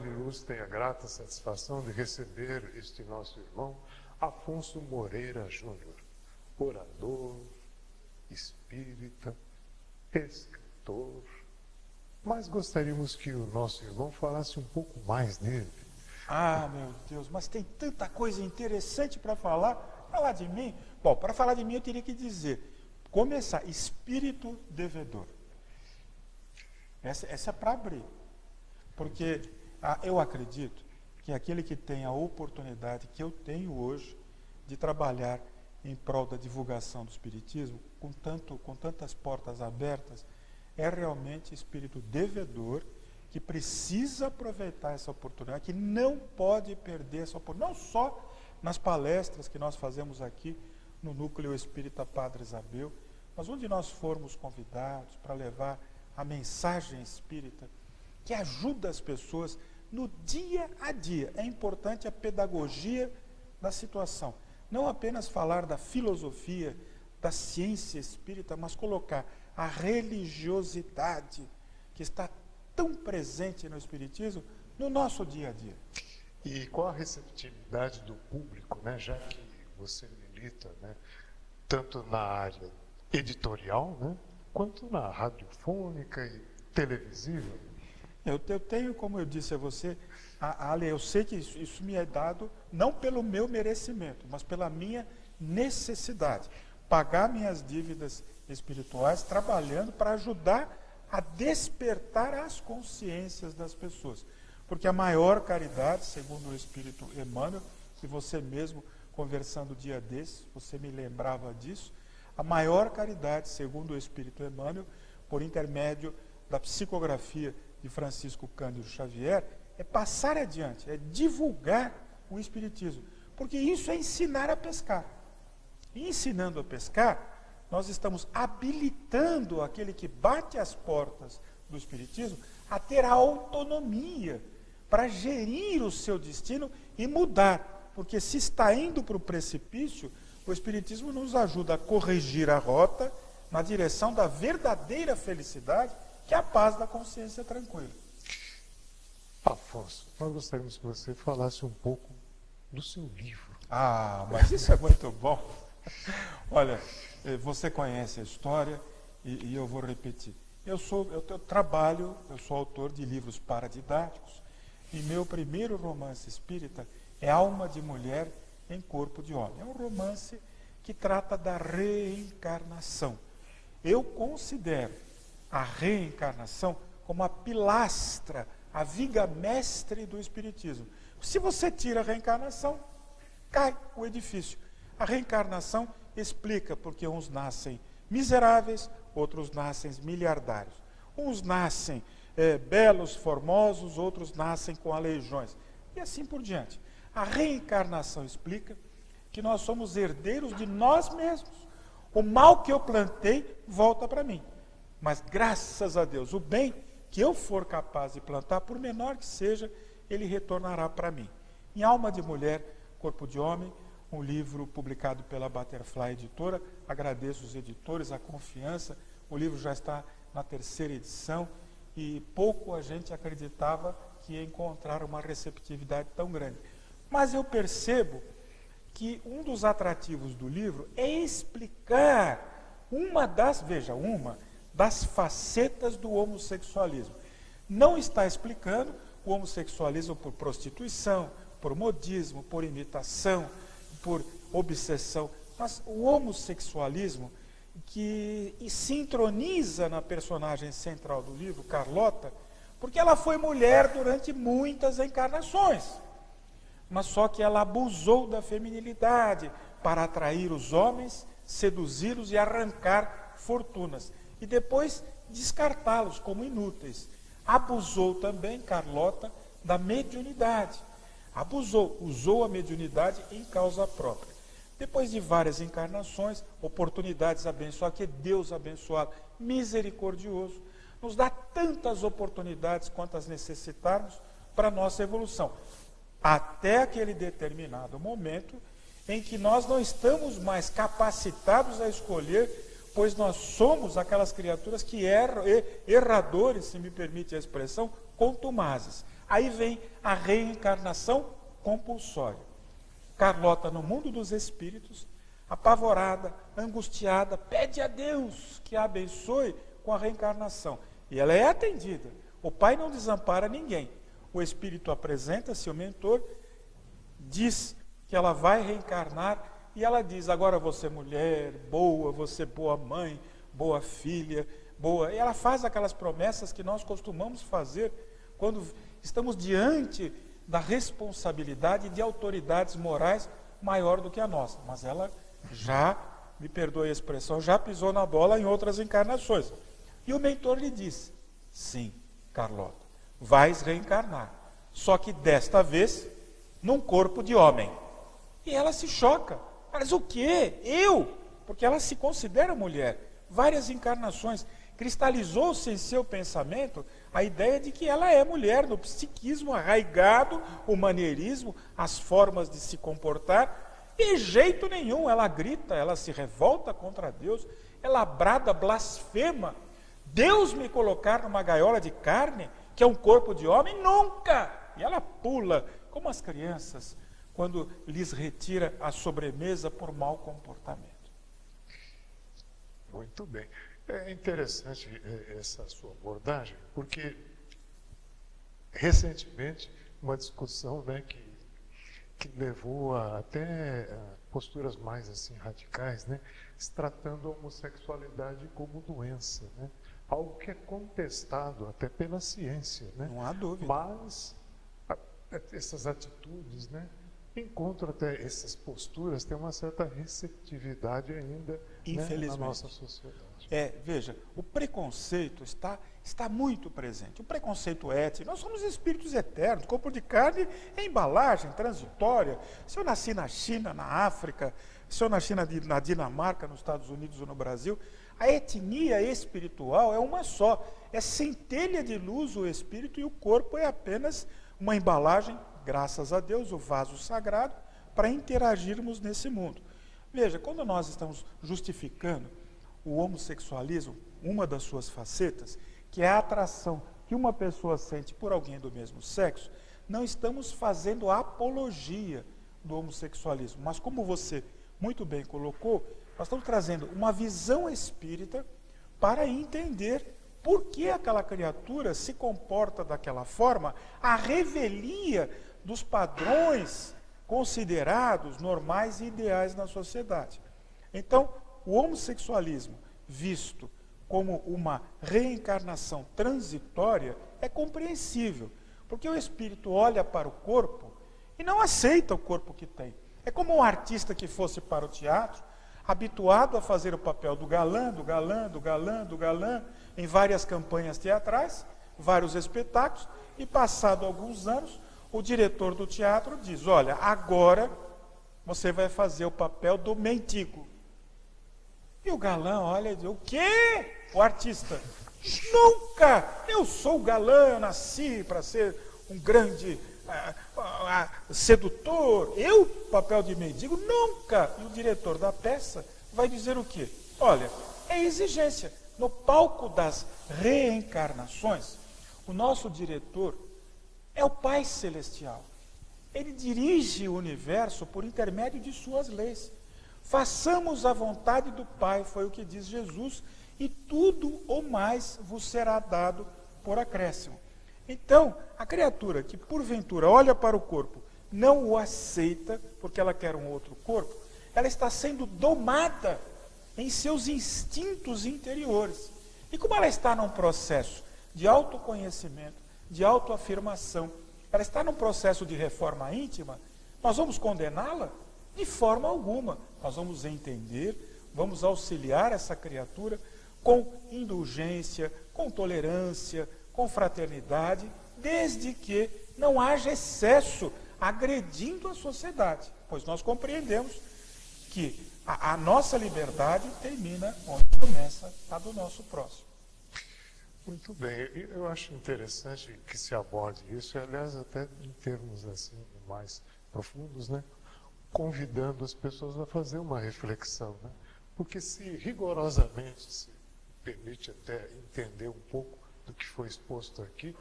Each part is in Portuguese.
Luz tem a grata satisfação de receber este nosso irmão Afonso Moreira Júnior, orador, espírita, escritor. Mas gostaríamos que o nosso irmão falasse um pouco mais dele. Ah, meu Deus, mas tem tanta coisa interessante para falar. Falar de mim? Bom, para falar de mim eu teria que dizer, começar, espírito devedor. Essa é para abrir. Porque eu acredito que aquele que tem a oportunidade que eu tenho hoje de trabalhar em prol da divulgação do Espiritismo, com tantas portas abertas, é realmente espírito devedor, que precisa aproveitar essa oportunidade, que não pode perder essa oportunidade, não só nas palestras que nós fazemos aqui no Núcleo Espírita Padre Isabel, mas onde nós formos convidados para levar a mensagem espírita, que ajuda as pessoas no dia a dia. É importante a pedagogia da situação. Não apenas falar da filosofia, da ciência espírita, mas colocar a religiosidade que está tão presente no Espiritismo no nosso dia a dia. E qual a receptividade do público, né? Já que você milita, né, tanto na área editorial, né, quanto na radiofônica e televisiva? Eu tenho, como eu disse a você, Ale, eu sei que isso me é dado não pelo meu merecimento, mas pela minha necessidade. Pagar minhas dívidas espirituais, trabalhando para ajudar a despertar as consciências das pessoas. Porque a maior caridade, segundo o Espírito Emmanuel, que você mesmo, conversando o dia desse, você me lembrava disso, a maior caridade, segundo o Espírito Emmanuel, por intermédio da psicografia de Francisco Cândido Xavier, é passar adiante, é divulgar o Espiritismo. Porque isso é ensinar a pescar. E ensinando a pescar, nós estamos habilitando aquele que bate as portas do Espiritismo a ter a autonomia para gerir o seu destino e mudar. Porque se está indo para o precipício, o Espiritismo nos ajuda a corrigir a rota na direção da verdadeira felicidade, que é a paz da consciência tranquila. Afonso, nós gostaríamos que você falasse um pouco do seu livro. Ah, mas isso é muito bom. Olha, você conhece a história e eu vou repetir. Eu sou autor de livros paradidáticos e meu primeiro romance espírita é Alma de Mulher em Corpo de Homem. É um romance que trata da reencarnação. Eu considero a reencarnação como a pilastra, a viga mestre do Espiritismo. Se você tira a reencarnação, cai o edifício. A reencarnação explica porque uns nascem miseráveis, outros nascem miliardários. Uns nascem belos, formosos, outros nascem com aleijões. E assim por diante. A reencarnação explica que nós somos herdeiros de nós mesmos. O mal que eu plantei volta para mim. Mas graças a Deus, o bem que eu for capaz de plantar, por menor que seja, ele retornará para mim. Em Alma de Mulher, Corpo de Homem, um livro publicado pela Butterfly Editora. Agradeço os editores, a confiança. O livro já está na 3ª edição e pouco a gente acreditava que ia encontrar uma receptividade tão grande. Mas eu percebo que um dos atrativos do livro é explicar uma das facetas do homossexualismo. Não está explicando o homossexualismo por prostituição, por modismo, por imitação, por obsessão, mas o homossexualismo que sintroniza na personagem central do livro, Carlota, porque ela foi mulher durante muitas encarnações, mas só que ela abusou da feminilidade para atrair os homens, seduzi-los e arrancar fortunas, e depois descartá-los como inúteis. Abusou também, Carlota, da mediunidade. Usou a mediunidade em causa própria. Depois de várias encarnações, oportunidades abençoadas, que Deus abençoado, misericordioso, nos dá tantas oportunidades quantas necessitarmos para a nossa evolução. Até aquele determinado momento em que nós não estamos mais capacitados a escolher, pois nós somos aquelas criaturas que erradores, se me permite a expressão, contumazes. Aí vem a reencarnação compulsória. Carlota, no mundo dos espíritos, apavorada, angustiada, pede a Deus que a abençoe com a reencarnação. E ela é atendida. O pai não desampara ninguém. O espírito apresenta-se, o mentor, diz que ela vai reencarnar e ela diz: agora você mulher boa, você boa mãe, boa filha, boa. E ela faz aquelas promessas que nós costumamos fazer quando estamos diante da responsabilidade de autoridades morais maior do que a nossa. Mas ela já, me perdoe a expressão, já pisou na bola em outras encarnações. E o mentor lhe diz: sim, Carlota, vais reencarnar, só que desta vez num corpo de homem. E ela se choca. Mas o quê? Eu? Porque ela se considera mulher. Várias encarnações. Cristalizou-se em seu pensamento a ideia de que ela é mulher, no psiquismo arraigado, o maneirismo, as formas de se comportar. De jeito nenhum, ela grita, ela se revolta contra Deus, ela brada, blasfema. Deus me colocar numa gaiola de carne, que é um corpo de homem? Nunca! E ela pula, como as crianças, quando lhes retira a sobremesa por mau comportamento. Muito bem. É interessante essa sua abordagem, porque recentemente uma discussão, né, que levou até posturas mais assim radicais, né, se tratando a homossexualidade como doença, né, algo que é contestado até pela ciência, né, não há dúvida. Mas essas atitudes, né, encontro até essas posturas tem uma certa receptividade ainda, né, na nossa sociedade. Veja, o preconceito está muito presente. O preconceito ético, nós somos espíritos eternos, corpo de carne é embalagem transitória. Se eu nasci na China, na África, se eu nasci na Dinamarca, nos Estados Unidos ou no Brasil, a etnia espiritual é uma só. É centelha de luz o espírito e o corpo é apenas uma embalagem, graças a Deus, o vaso sagrado, para interagirmos nesse mundo. Veja, quando nós estamos justificando o homossexualismo, uma das suas facetas, que é a atração que uma pessoa sente por alguém do mesmo sexo, não estamos fazendo apologia do homossexualismo, mas como você muito bem colocou, nós estamos trazendo uma visão espírita para entender por que aquela criatura se comporta daquela forma, a revelia dos padrões considerados normais e ideais na sociedade. Então, o homossexualismo, visto como uma reencarnação transitória, é compreensível, porque o espírito olha para o corpo e não aceita o corpo que tem. É como um artista que fosse para o teatro, habituado a fazer o papel do galã, do galã, do galã, do galã, em várias campanhas teatrais, vários espetáculos, e passado alguns anos, o diretor do teatro diz: olha, agora você vai fazer o papel do mendigo. E o galã olha e diz: o quê? O artista: nunca! Eu sou o galã, eu nasci para ser um grande sedutor. Eu, papel de mendigo, nunca! E o diretor da peça vai dizer o quê? Olha, é exigência. No palco das reencarnações, o nosso diretor é o Pai Celestial. Ele dirige o universo por intermédio de suas leis. Façamos a vontade do Pai, foi o que diz Jesus, e tudo ou mais vos será dado por acréscimo. Então, a criatura que porventura olha para o corpo, não o aceita, porque ela quer um outro corpo, ela está sendo domada em seus instintos interiores. E como ela está num processo de autoconhecimento, de autoafirmação, ela está num processo de reforma íntima, nós vamos condená-la? De forma alguma. Nós vamos entender, vamos auxiliar essa criatura com indulgência, com tolerância, com fraternidade, desde que não haja excesso agredindo a sociedade, pois nós compreendemos que a nossa liberdade termina onde começa a do nosso próximo. Muito bem, eu acho interessante que se aborde isso, aliás, até em termos assim mais profundos, né? Convidando as pessoas a fazer uma reflexão, né? Porque se rigorosamente se permite até entender um pouco do que foi exposto aqui,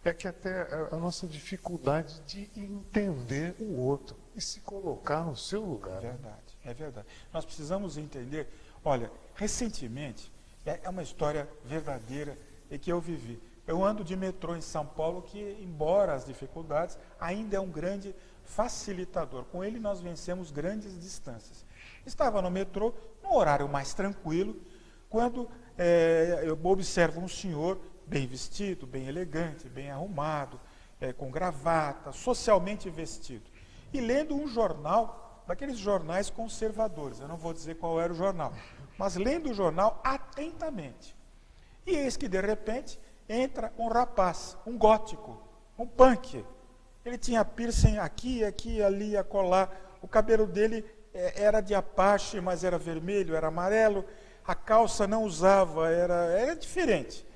é que até a nossa dificuldade de entender o outro e se colocar no seu lugar. É verdade, é verdade. Nós precisamos entender, olha, recentemente, é uma história verdadeira e que eu vivi. Eu ando de metrô em São Paulo que, embora as dificuldades, ainda é um grande facilitador. Com ele nós vencemos grandes distâncias. Estava no metrô, num horário mais tranquilo, quando eu observo um senhor bem vestido, bem elegante, bem arrumado, com gravata, socialmente vestido, e lendo um jornal, daqueles jornais conservadores. Eu não vou dizer qual era o jornal, mas lendo o jornal atentamente. E eis que, de repente, entra um rapaz, um gótico, um punk. Ele tinha piercing aqui, ali, acolá. O cabelo dele era de Apache, mas era vermelho, era amarelo. A calça não usava, era diferente.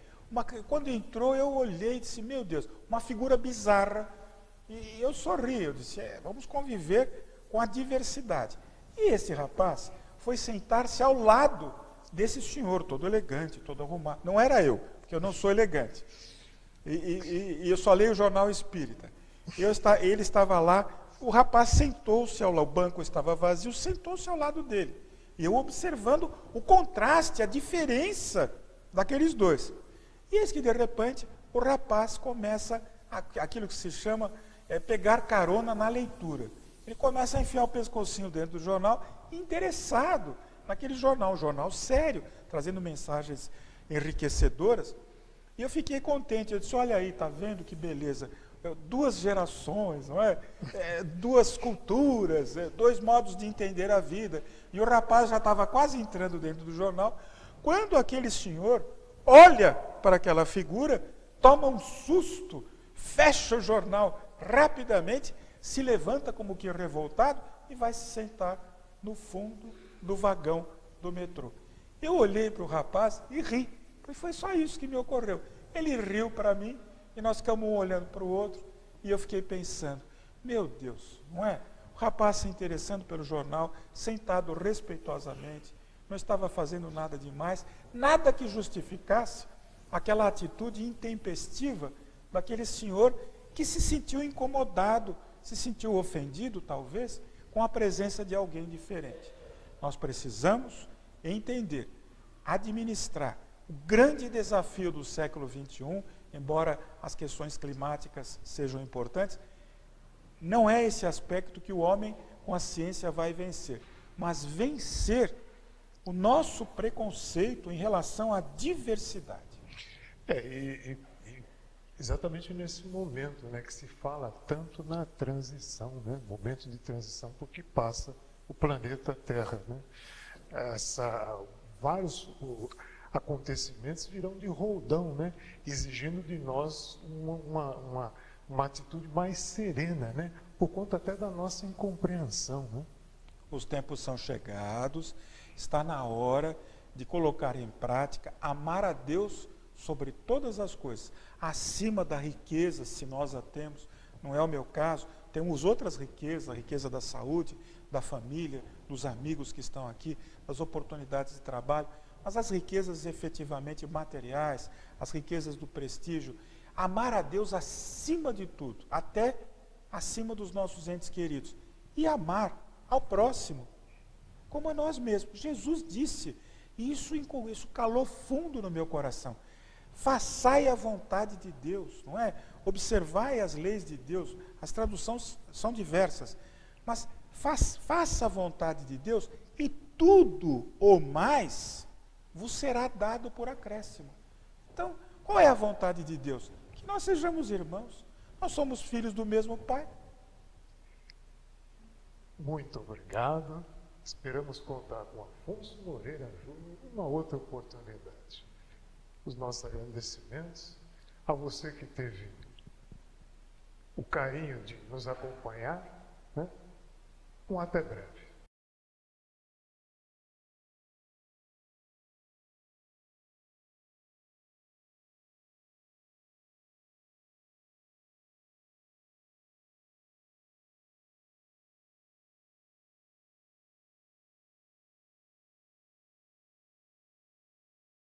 Quando entrou, eu olhei e disse, meu Deus, uma figura bizarra. E eu sorri, eu disse, vamos conviver com a diversidade. E esse rapaz foi sentar-se ao lado desse senhor, todo elegante, todo arrumado. Não era eu, porque eu não sou elegante. E eu só leio o jornal espírita. Ele estava lá, o rapaz sentou-se ao lado, o banco estava vazio, sentou-se ao lado dele. E eu observando o contraste, a diferença daqueles dois. E eis que, de repente, o rapaz começa aquilo que se chama pegar carona na leitura. Ele começa a enfiar o pescocinho dentro do jornal, interessado naquele jornal, um jornal sério, trazendo mensagens enriquecedoras. E eu fiquei contente, eu disse, olha aí, tá vendo que beleza, duas gerações, não é? Duas culturas, dois modos de entender a vida. E o rapaz já estava quase entrando dentro do jornal, quando aquele senhor olha para aquela figura, toma um susto, fecha o jornal rapidamente, se levanta como que revoltado e vai se sentar no fundo do vagão do metrô. Eu olhei para o rapaz e ri, porque foi só isso que me ocorreu. Ele riu para mim e nós ficamos um olhando para o outro e eu fiquei pensando, meu Deus, não é? O rapaz se interessando pelo jornal, sentado respeitosamente, não estava fazendo nada demais, nada que justificasse aquela atitude intempestiva daquele senhor que se sentiu incomodado, se sentiu ofendido, talvez, com a presença de alguém diferente. Nós precisamos entender, administrar o grande desafio do século XXI, embora as questões climáticas sejam importantes, não é esse aspecto que o homem com a ciência vai vencer, mas vencer o nosso preconceito em relação à diversidade. Exatamente nesse momento, né, que se fala tanto na transição, né, momento de transição, porque passa o planeta Terra, né? Vários acontecimentos virão de roldão, né, exigindo de nós uma atitude mais serena, né, por conta até da nossa incompreensão, né? Os tempos são chegados, está na hora de colocar em prática, amar a Deus sobre todas as coisas, acima da riqueza, se nós a temos, não é o meu caso, temos outras riquezas, a riqueza da saúde, da família, dos amigos que estão aqui, das oportunidades de trabalho, mas as riquezas efetivamente materiais, as riquezas do prestígio, amar a Deus acima de tudo, até acima dos nossos entes queridos, e amar ao próximo, como a nós mesmos. Jesus disse, e isso calou fundo no meu coração, façai a vontade de Deus, não é? Observai as leis de Deus. As traduções são diversas, mas faça a vontade de Deus e tudo o mais vos será dado por acréscimo. Então, qual é a vontade de Deus? Que nós sejamos irmãos. Nós somos filhos do mesmo Pai. Muito obrigado. Esperamos contar com Afonso Moreira Júnior em uma outra oportunidade. Os nossos agradecimentos a você que teve o carinho de nos acompanhar, né? Até breve.